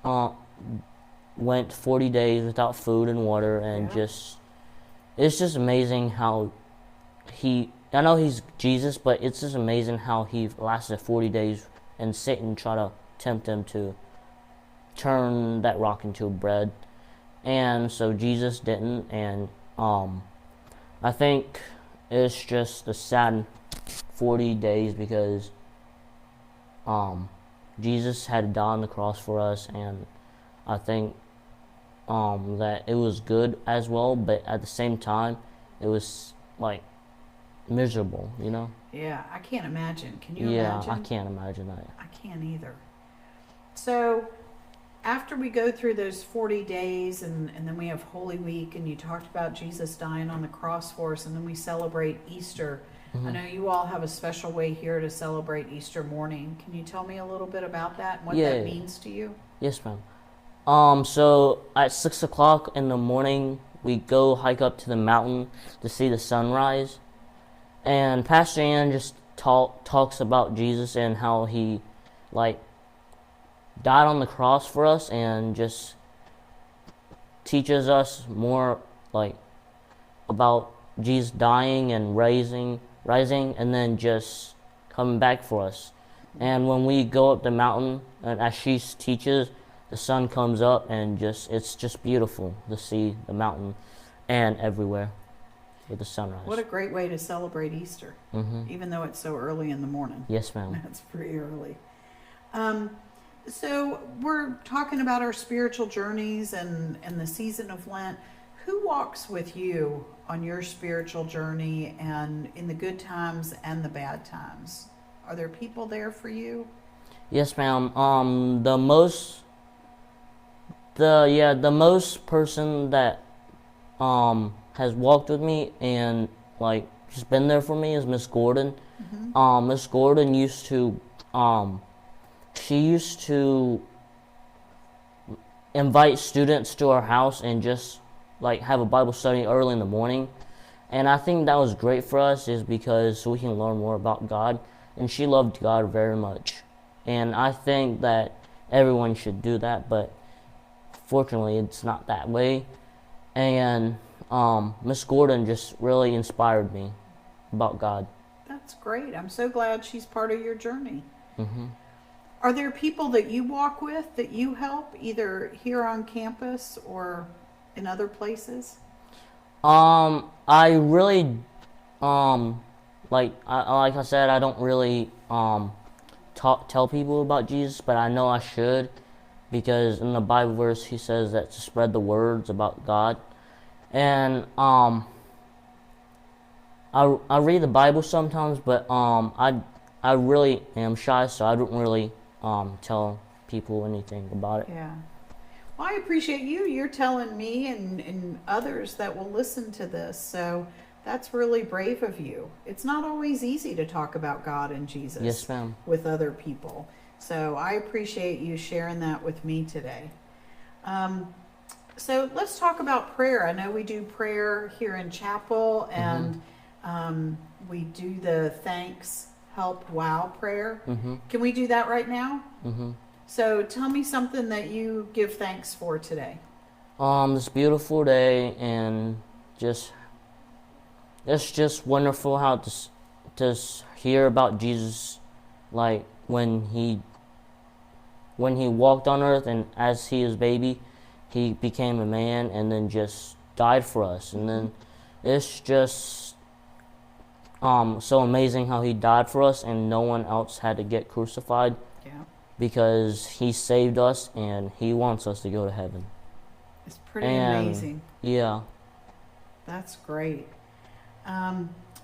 S8: went 40 days without food and water, and it's just amazing how I know he's Jesus, but it's just amazing how he lasted 40 days and Satan tried to tempt him to turn that rock into bread. And so Jesus didn't, and I think it's just a sad 40 days because Jesus had to die on the cross for us, and I think that it was good as well, but at the same time it was like miserable,
S1: Yeah, I can't imagine. Can you
S8: Yeah,
S1: imagine?
S8: I can't imagine that.
S1: I can't either. So after we go through those 40 days and then we have Holy Week, and you talked about Jesus dying on the cross for us, and then we celebrate Easter. I know you all have a special way here to celebrate Easter morning. Can you tell me a little bit about that and what that means to you?
S8: Yes, ma'am. So at 6 o'clock in the morning, we go hike up to the mountain to see the sunrise. And Pastor Ann just talks about Jesus and how he, like, died on the cross for us, and just teaches us more, like, about Jesus dying and rising, and then just coming back for us. And when we go up the mountain, and as she teaches, the sun comes up, and it's just beautiful to see the mountain and everywhere with the sunrise.
S1: What a great way to celebrate Easter, even though it's so early in the morning.
S8: Yes, ma'am.
S1: That's pretty early. So we're talking about our spiritual journeys and the season of Lent. Who walks with you on your spiritual journey, and in the good times and the bad times? Are there people there for you?
S8: Yes, ma'am. The most person that has walked with me and like just been there for me is Miss Gordon. Miss Gordon used to invite students to our house and just like have a Bible study early in the morning. And I think that was great for us, is because we can learn more about God. And she loved God very much. And I think that everyone should do that, but fortunately it's not that way. And Miss Gordon just really inspired me about God.
S1: That's great. I'm so glad she's part of your journey. Are there people that you walk with that you help, either here on campus or in other places?
S8: I really, like I said, I don't really tell people about Jesus, but I know I should, because in the Bible verse he says that to spread the words about God, and I read the Bible sometimes, but I really am shy, so I don't really tell people anything about it.
S1: Yeah. Well, I appreciate you. You're telling me and others that will listen to this. So that's really brave of you. It's not always easy to talk about God and Jesus
S8: Yes, ma'am.
S1: with other people. So I appreciate you sharing that with me today. So let's talk about prayer. I know we do prayer here in chapel, and we do the thanks, help, wow prayer. Can we do that right now? So tell me something that you give thanks for today.
S8: This beautiful day, and it's just wonderful how to hear about Jesus, like when he walked on earth, and as he is baby, he became a man and then just died for us. And then it's just so amazing how he died for us and no one else had to get crucified.
S1: Yeah.
S8: Because he saved us and he wants us to go to heaven.
S1: It's pretty amazing.
S8: Yeah.
S1: That's great.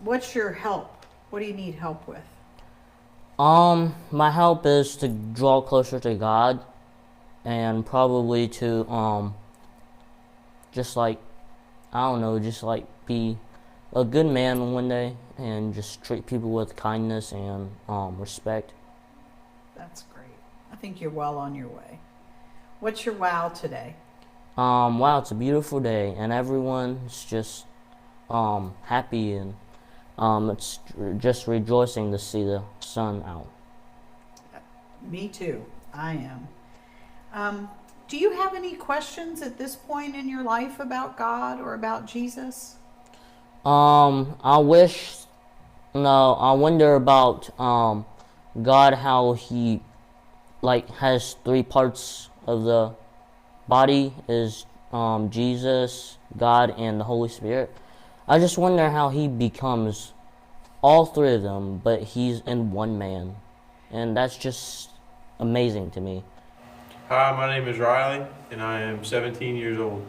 S1: What's your help? What do you need help with?
S8: My help is to draw closer to God, and probably to just like, I don't know, just like be a good man one day and just treat people with kindness and respect.
S1: That's great. I think you're well on your way. What's your wow today?
S8: Wow, it's a beautiful day and everyone's just happy, and it's just rejoicing to see the sun out.
S1: Me too. I am. Do you have any questions at this point in your life about God or about Jesus?
S8: I wonder about God, how he has three parts of the body, is Jesus, God, and the Holy Spirit. I just wonder how he becomes all three of them, but he's in one man, and that's just amazing to me.
S9: Hi, my name is Riley, and I am 17 years old.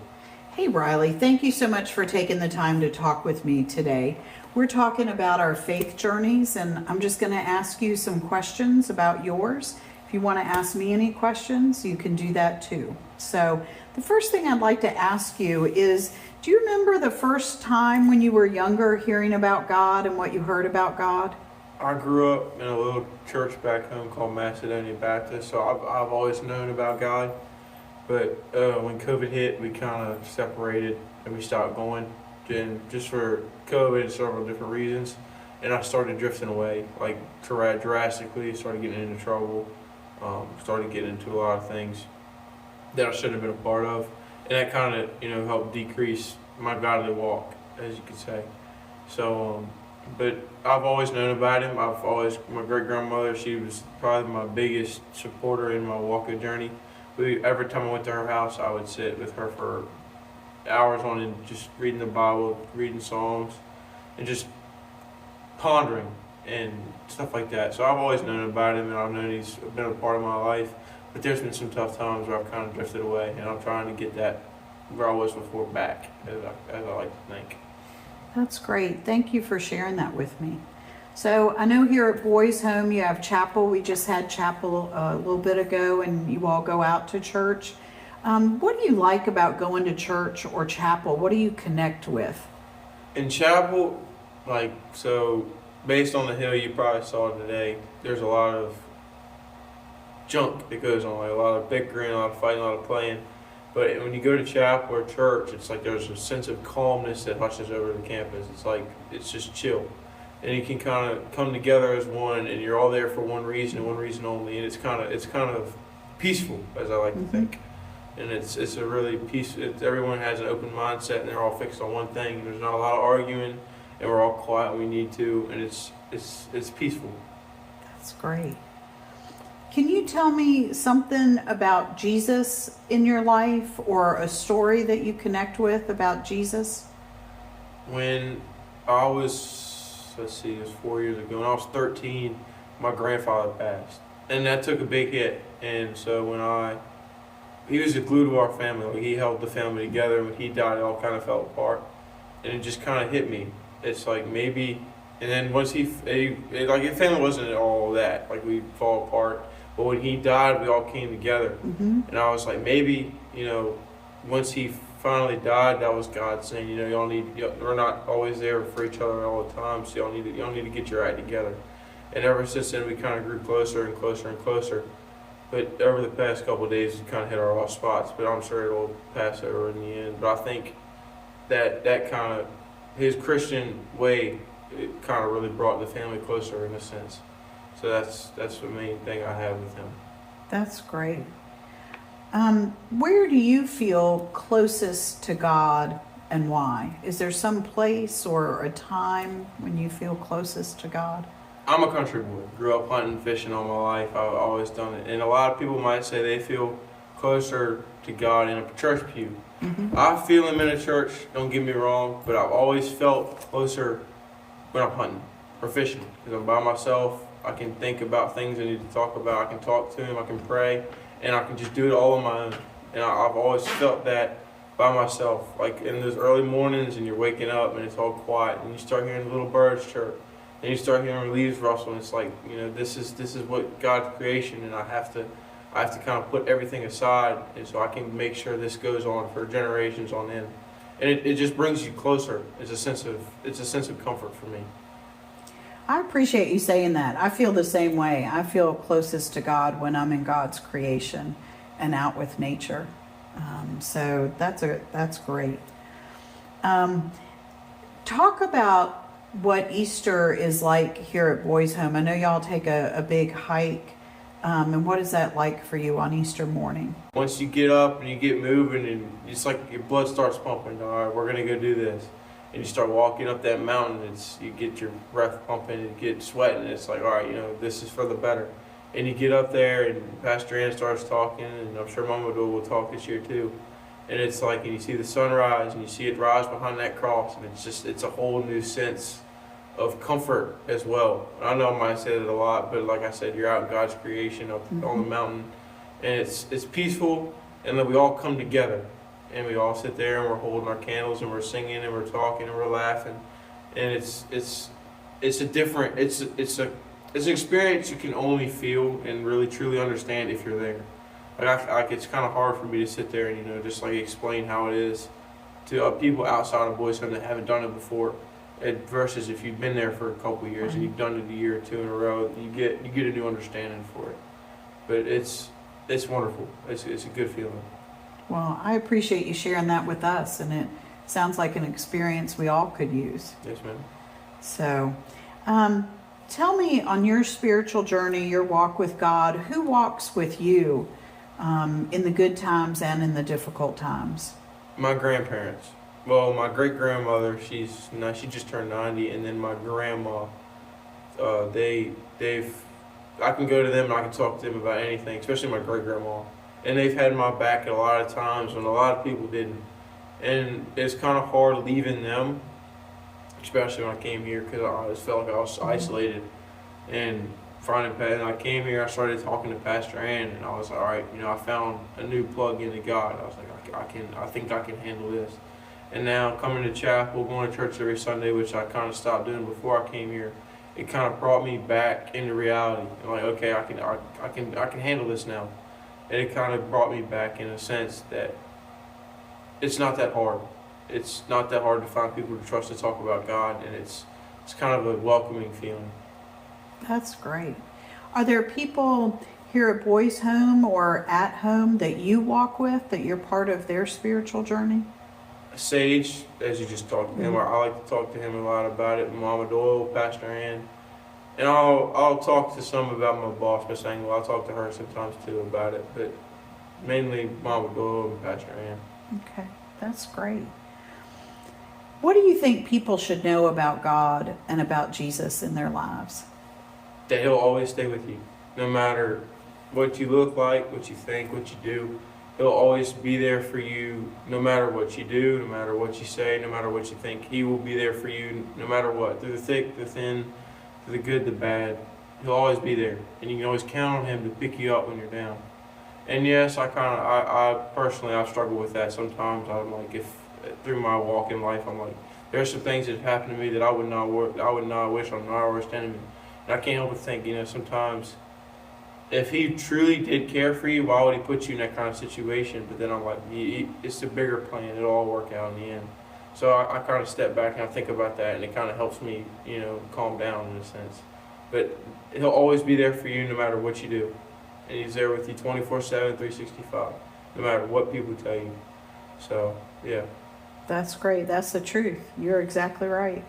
S1: Hey, Riley, thank you so much for taking the time to talk with me today. We're talking about our faith journeys, and I'm just going to ask you some questions about yours. If you want to ask me any questions, you can do that too. So the first thing I'd like to ask you is, do you remember the first time when you were younger hearing about God and what you heard about God?
S9: I grew up in a little church back home called Macedonia Baptist, so I've always known about God. But when COVID hit, we kind of separated and we stopped going, and just for COVID and several different reasons. And I started drifting away, like drastically. Started getting into trouble, started getting into a lot of things that I shouldn't have been a part of, and that kind of helped decrease my godly walk, as you could say. So, but I've always known about him. My great grandmother, she was probably my biggest supporter in my walk of journey. Every time I went to her house, I would sit with her for hours on end, just reading the Bible, reading Psalms, and just pondering and stuff like that. So I've always known about him, and I've known he's been a part of my life. But there's been some tough times where I've kind of drifted away, and I'm trying to get that where I was before back, as I like to think.
S1: That's great. Thank you for sharing that with me. So I know here at Boys Home you have chapel. We just had chapel a little bit ago, and you all go out to church. What do you like about going to church or chapel? What do you connect with?
S9: In chapel, so based on the hill you probably saw today, there's a lot of junk that goes on, like a lot of bickering, a lot of fighting, a lot of playing. But when you go to chapel or church, it's like there's a sense of calmness that hushes over the campus. It's just chill. And you can kind of come together as one, and you're all there for one reason and one reason only. And it's kind of peaceful, as I like to think. And it's a really peaceful. Everyone has an open mindset, and they're all fixed on one thing. There's not a lot of arguing, and we're all quiet when we need to, and it's peaceful.
S1: That's great. Can you tell me something about Jesus in your life, or a story that you connect with about Jesus?
S9: When I was, let's see, it was 4 years ago. When I was 13, my grandfather passed, and that took a big hit. And so he was the glue to our family. Like, he held the family together. When he died, it all kind of fell apart, and it just kind of hit me. It's like maybe, and then once like his family wasn't all that. Like, we fall apart. But when he died, we all came together.
S1: Mm-hmm.
S9: And I was like, maybe, once he finally died, that was God saying, we're not always there for each other all the time, so y'all need to get your act together. And ever since then, we kind of grew closer and closer and closer. But over the past couple of days, we kind of hit our off spots. But I'm sure it'll pass over in the end. But I think that kind of, his Christian way, it kind of really brought the family closer in a sense. So that's the main thing I have with him.
S1: That's great. Where do you feel closest to God, and why? Is there some place or a time when you feel closest to God?
S9: I'm a country boy. Grew up hunting, fishing all my life. I've always done it. And a lot of people might say they feel closer to God in a church pew.
S1: Mm-hmm.
S9: I feel him in a church, don't get me wrong, but I've always felt closer when I'm hunting or fishing. Because I'm by myself. I can think about things I need to talk about. I can talk to him. I can pray. And I can just do it all on my own. And I've always felt that by myself. Like in those early mornings and you're waking up and it's all quiet and you start hearing the little birds chirp. And you start hearing leaves rustle, and it's like, this is what God's creation, and I have to kind of put everything aside, and so I can make sure this goes on for generations on end, and it just brings you closer. It's a sense of comfort for me.
S1: I appreciate you saying that. I feel the same way. I feel closest to God when I'm in God's creation and out with nature. So that's great. Talk about what Easter is like here at Boys Home. I know y'all take a big hike, and what is that like for you on Easter morning?
S9: Once you get up and you get moving, and it's like your blood starts pumping. All right, we're gonna go do this, and you start walking up that mountain. You get your breath pumping, and you get sweating. It's like, all right, this is for the better. And you get up there, and Pastor Ann starts talking, and I'm sure Mama Dole will talk this year too. And it's like, and you see the sunrise, and you see it rise behind that cross, and it's a whole new sense of comfort as well. I know I might say that a lot, but like I said, you're out in God's creation up on the mountain, and it's peaceful, and then we all come together, and we all sit there, and we're holding our candles, and we're singing, and we're talking, and we're laughing, and it's an experience you can only feel and really truly understand if you're there. Like it's kind of hard for me to sit there and just like explain how it is to people outside of Boys Home that haven't done it before. Versus if you've been there for a couple of years and you've done it a year or two in a row, you get a new understanding for it. But it's wonderful. It's a good feeling.
S1: Well, I appreciate you sharing that with us, and it sounds like an experience we all could use.
S9: Yes, ma'am.
S1: So, tell me, on your spiritual journey, your walk with God, who walks with you in the good times and in the difficult times?
S9: My grandparents. Well, my great grandmother, she just turned 90, and then my grandma, I can go to them and I can talk to them about anything, especially my great grandma. And they've had my back at a lot of times when a lot of people didn't. And it's kind of hard leaving them, especially when I came here, because I just felt like I was isolated. And I came here, I started talking to Pastor Ann, and I was like, all right, I found a new plug into God. I was like, I think I can handle this. And now coming to chapel, going to church every Sunday, which I kind of stopped doing before I came here, it kind of brought me back into reality. I'm like, okay, I can handle this now. And it kind of brought me back in a sense that it's not that hard. It's not that hard to find people to trust to talk about God, and it's kind of a welcoming feeling.
S1: That's great. Are there people here at Boys Home or at home that you walk with, that you're part of their spiritual journey?
S9: Sage, as you just talked to him, I like to talk to him a lot about it. Mama Doyle, Pastor Ann, and I'll talk to some about my boss, Miss Engel. I'll talk to her sometimes too about it, but mainly Mama Doyle and Pastor Ann.
S1: Okay, that's great. What do you think people should know about God and about Jesus in their lives?
S9: That He'll always stay with you, no matter what you look like, what you think, what you do. He'll always be there for you no matter what you do, no matter what you say, no matter what you think. He will be there for you no matter what, through the thick, the thin, through the good, the bad. He'll always be there, and you can always count on him to pick you up when you're down. And yes, I personally, I've struggled with that sometimes. I'm like, if through my walk in life, I'm like, there's some things that have happened to me that I would not wish on my worst enemy. And I can't help but think, sometimes if he truly did care for you, why would he put you in that kind of situation? But then I'm like, it's a bigger plan. It'll all work out in the end. So I kind of step back and I think about that, and it kind of helps me, calm down in a sense. But he'll always be there for you no matter what you do. And he's there with you 24/7, 365, no matter what people tell you. So, yeah.
S1: That's great. That's the truth. You're exactly right.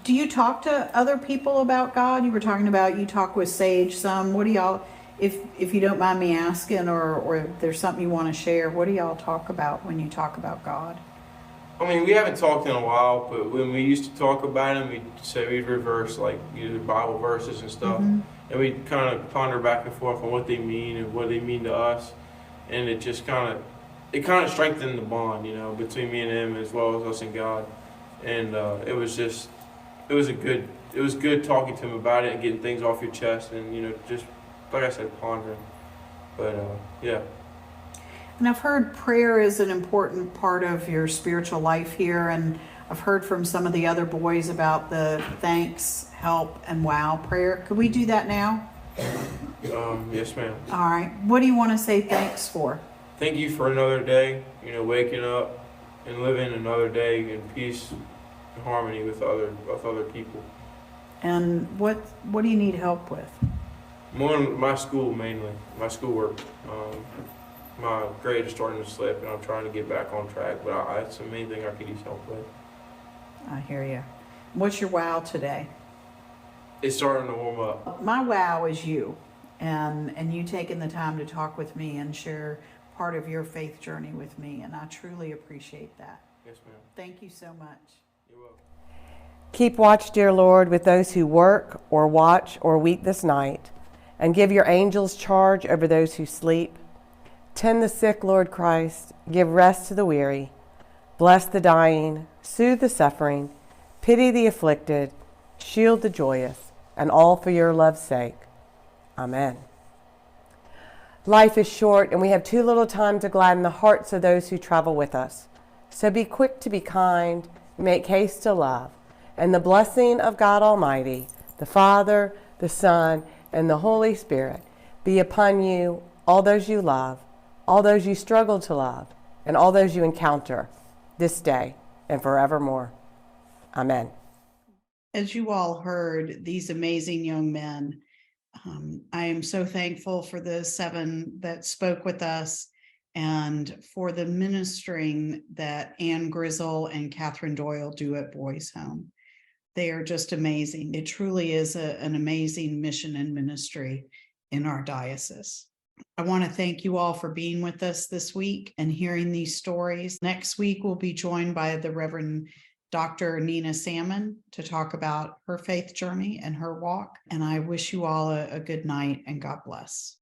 S1: Do you talk to other people about God? You were talking about you talk with Sage some. What do y'all, if you don't mind me asking, or if there's something you want to share, what do y'all talk about when you talk about God?
S9: I mean, we haven't talked in a while, but when we used to talk about him, we'd reverse like either Bible verses and stuff, and we'd kind of ponder back and forth on what they mean and what they mean to us, and it just kind of strengthened the bond, between me and him as well as us and God, and it was good talking to him about it and getting things off your chest, and just like I said, pondering, but yeah.
S1: And I've heard prayer is an important part of your spiritual life here. And I've heard from some of the other boys about the thanks, help, and wow prayer. Could we do that now?
S9: Yes, ma'am.
S1: All right. What do you want to say thanks for?
S9: Thank you for another day, waking up and living another day in peace and harmony with other people.
S1: And what do you need help with?
S9: More my school mainly, my schoolwork. My grade is starting to slip, and I'm trying to get back on track, but it's the main thing I could use help with.
S1: I hear you. What's your wow today?
S9: It's starting to warm up.
S1: My wow is you, and you taking the time to talk with me and share part of your faith journey with me, and I truly appreciate that.
S9: Yes, ma'am.
S1: Thank you so much.
S9: You're welcome.
S10: Keep watch, dear Lord, with those who work or watch or weep this night, and give your angels charge over those who sleep. Tend the sick, Lord Christ, give rest to the weary, bless the dying, soothe the suffering, pity the afflicted, shield the joyous, and all for your love's sake. Amen. Life is short, and we have too little time to gladden the hearts of those who travel with us. So be quick to be kind, make haste to love, and the blessing of God Almighty, the Father, the Son, and the Holy Spirit be upon you, all those you love, all those you struggle to love, and all those you encounter this day and forevermore. Amen.
S1: As you all heard, these amazing young men, I am so thankful for the 7 that spoke with us and for the ministering that Ann Grizzle and Catherine Doyle do at Boys Home. They are just amazing. It truly is an amazing mission and ministry in our diocese. I want to thank you all for being with us this week and hearing these stories. Next week, we'll be joined by the Reverend Dr. Nina Salmon to talk about her faith journey and her walk. And I wish you all a good night and God bless.